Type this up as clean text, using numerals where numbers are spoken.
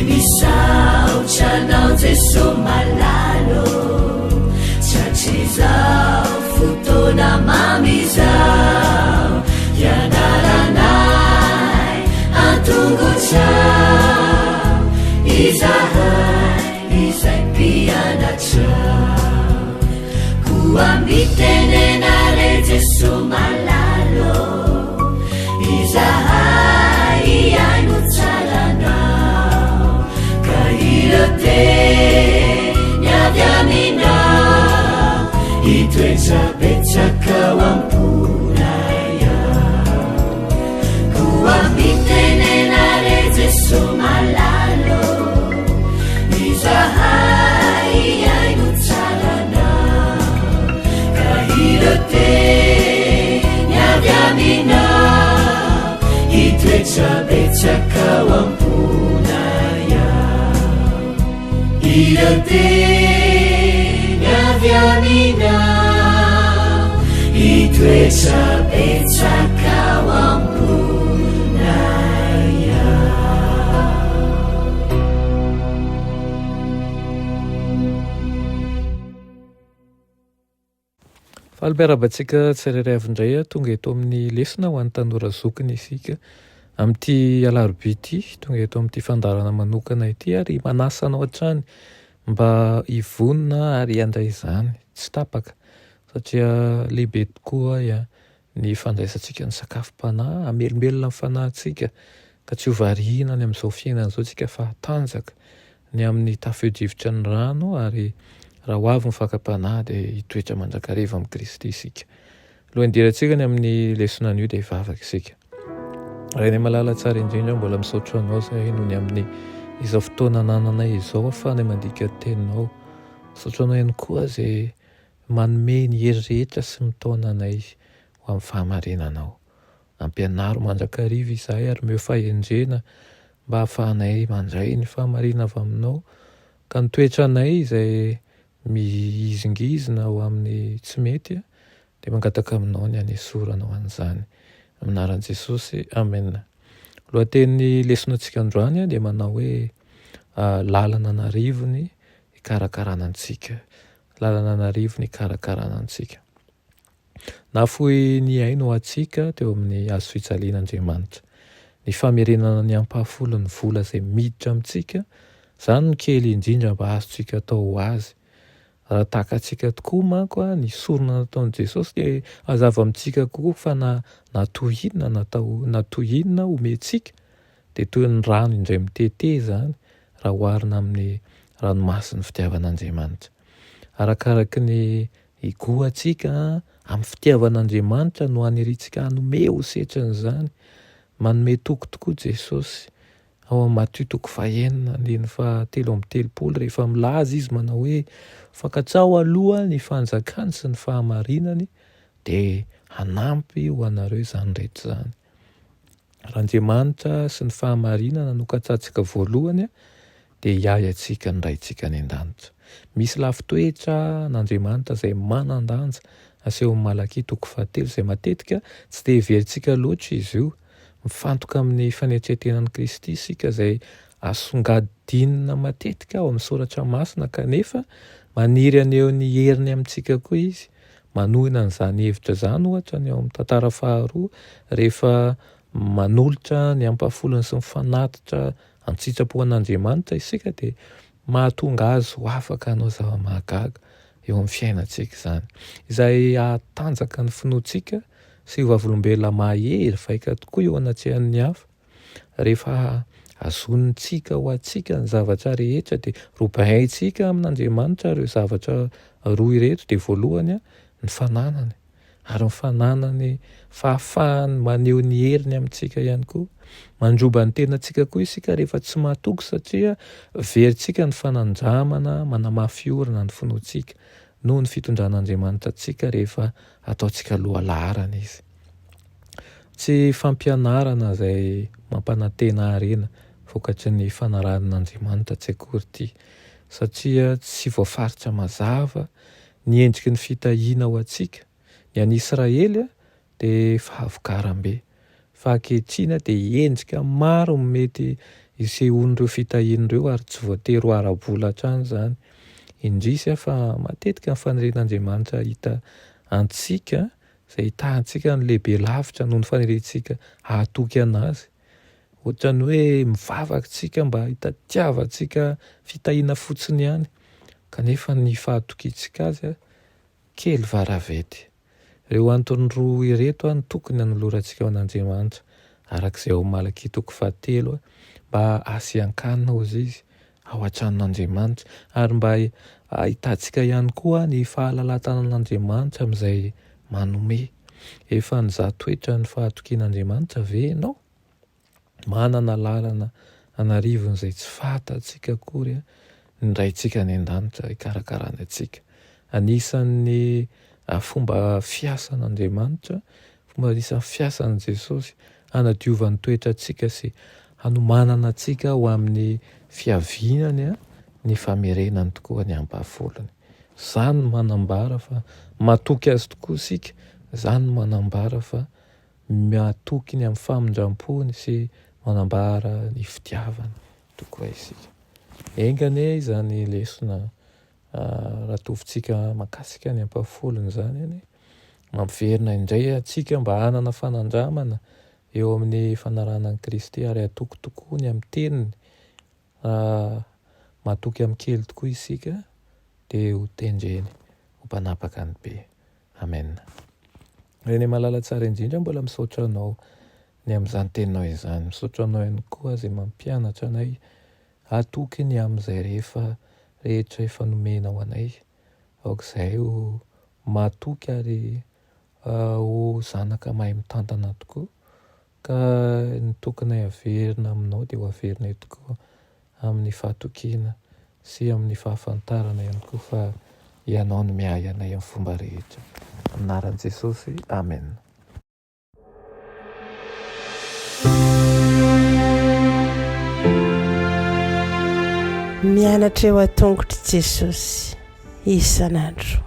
misaotranao jeso malalo tsatsizao fotona mamizao ianaranay antongotsao izahay izay mpianatrao koambitenenare jeso malalo izahay iaino tsaranao ka irote niavy aminao itoetsabetsakao amponaya koambitenenare jeso malalo izahay iaino tsaranao ka irote niavy aminao itoetsabetsakao amponaya irote niavy aminao itoetsabetsakao amponaya. Falipiarabantsika tsirairay avy indray tonga eto amin'ny lesona ho an'ny tanora zokiny isika amin'ity alarobia ity, tonga eto amin'ity fandarana manokana ity ary manasanao hatrany mba hivonona ary handray izany tsy tapaka satria lehibe tokoa ny fandraisantsika ny sakafom-panahy amelombelona amin'ny fanahintsika ka tsy ho variana ny amin'izao fiainana izao tsika fa hatanjaka ny amin'ny tafio-drivotra ny rano ary raha ho avy ny fakam-panahy dia hitoetra mandrakariva amin'ny Kristy isika. Alohan'ny hidirantsika ny amin'ny lesona an'io dia hivavaka isika. Raha ny malala tsara indrindra mbola misaotra anao izay noho ny amin'ny izao fotoana anananay izao ahafahana mandika teninao. Misaotra anao ihany koa izay manome ny hery rehetra sy mitaona anay ho amin'ny fahamarinanao. Ampianaro mandrakariva izahay ary meo fahendrena mba hahafahanay mandray ny fahamarinana avy aminao ka ny toetra anay izay mihizingizina ho amin'ny tsy mety dia mangataka aminao ny hanesorana ho an'izany amin'ny anaran'i Jesosy, amen. Lohatenin'ny lesonantsika androany dia manao hoe lalana narivony ikarakarana antsika, lalana narivony ikarakarana antsika. Nafoy ny aino ho antsika teo amin'ny hazo fijalian'Andriamanitra, ny famerenana ny ampahafolon'ny vola izay miditra amintsika, izany no kely indrindra mba azontsika atao ho azy. Raha tahaka antsika tokoa manko ny sorona nataon'i Jesosy dia hazava amintsika kokoa fa natohinona omentsika dia toy ny rano indray mitete izany raha oharina amin'ny ranomasin'ny fitiavan'Andriamanitra. Arakaraky ny higoantsika amin'ny fitiavan'Andriamanitra no hanerisika hanome ho setran'izany. Manome toko tokoa Jesosy ao amin'ny Matthieu 9:7 rehefa milaza izy manao hoe fankatsao aloha ny fanjakany sy ny fahamarinany dia hanampy ho anareo izany rehetra izany. Raha Andriamanitra sy ny fahamarinana no katsantsika voalohany dia hiay antsika ny raintsika any an-danitra. Misy lafitoetra n'Andriamanitra izay manan-danja aseho Malaki 7 izay matetika tsy dia heverintsika loatra izy io. Mifantoka amin'ny fanetretenan'i Kristy isika izay asongadinina matetika ao amin'ny soratra masina kanefa maniry aneo ny heriny amintsika koa izy. Manohina an'izany hevitra izany ohatra ny ao amin'ny tantara faharoa rehefa manolotra ny ampahafolony sy ny fanatitra an-tsitrapon'Andriamanitra isika dia mahatonga azy ho afaka hanao zava-mahagaga eo amin'ny fiainantsika izany. Izay hatanjaka ny finoantsika sy ho vavolombelona mahery vaika tokoa eo anatrehan'ny hafa. Rehefa azonitsika ho antsika ny zavatra rehetra dia robaintsika amin'Andriamanitra ireo zavatra roa ireto dia voalohany ny fananany ary ny fananany fahafahany maneho ny heriny amintsika ihany koa. Mandroba ny tenantsika koa isika rehefa tsy mahatoky satria verintsika ny fanandramana manamafy orina ny finoantsika noho ny fitondran'Andriamanitra antsika rehefa ataontsika loha laharana izy. Tsy fampianarana izay mampanantena harena vokatry ny fanaran'Andriamanitra tsy akory ity satria tsy voafaritra mazava ny endriky ny fitahiana ho antsika. Ny an'Israely dia fahavokaram-be ankehitriny dia endrika maro mety isehon'ireo fitahian'ireo ary tsy voatery ara-bola hatrany zany. Indrisy fa matetika ny faneren'Andriamanitra hita antsika izay hitahantsika ny lehibe lavitra noho ny fanerentsika hahatoky anazy. Ohatra ny hoe mivavaka tsika mba hitatiavantsika fitahiana fotsiny ihany, kanefa ny fahatokiantsika azy kely varavety. Ireo antony roa ireto ny tokony hanolorantsika ao an'Andriamanitra arak'izay ao Malaki 3 mba asian-kanina ozy izy ao an-tranon'Andriamanitra ary mba ahitantsika ihany koa ny fahalalan-tanan'Andriamanitra amin'izay manome. Efa nizaha toetra ny fahatokian'Andriamanitra ve ianao? Manana lalana anarivon'izay tsy fantatsika akory ndraintsika any an-danitra hikarakarana antsika. Anisan'ny fomba fiasan'Andriamanitra, fomba anisan'ny fiasan'i Jesosy hanadiovany toetra antsika sy hanomanana antsika ho amin'ny fiavinany ny famerenany tokoa ny ampahafolony. Izany no manambara fa matoky azy tokoa isika, izany no manambara fa matoky ny amin'ny famindram-pony sy manambara ny fitiavany tokoa isika. Engane izany lesona raha tovintsika makasika ny ampahafolony izany mampiverina indray atsika mba hanana fanandramana eo amin'ny fanaranan'i Kristy ary hatoky tokoa ny amin'ny teniny. Matoky amin'ny kely tokoa isika dia ho tendreny ho mpanapaka ny be. Amen. Reny malala tsara indrindra mbola misaotra anao ny amin'izany teninao izany. Misaotra anao ihany koa izay mampianatra anay hatoky ny amin'izay rehetra efa nomena ho anay. Aok'izay ho matoky ary ho zanaka mahay mitantana tokoa. Ka ny tokony haverina aminao dia ho haverinay tokoa amin'ny fahatokiana sy amin'ny fahafantarana ihany koa fa ianao no miahy anay amin'ny fomba rehetra. Anaran'i Jesosy. Amen. Mianatra eo an-tongotry Jesosy isan'andro.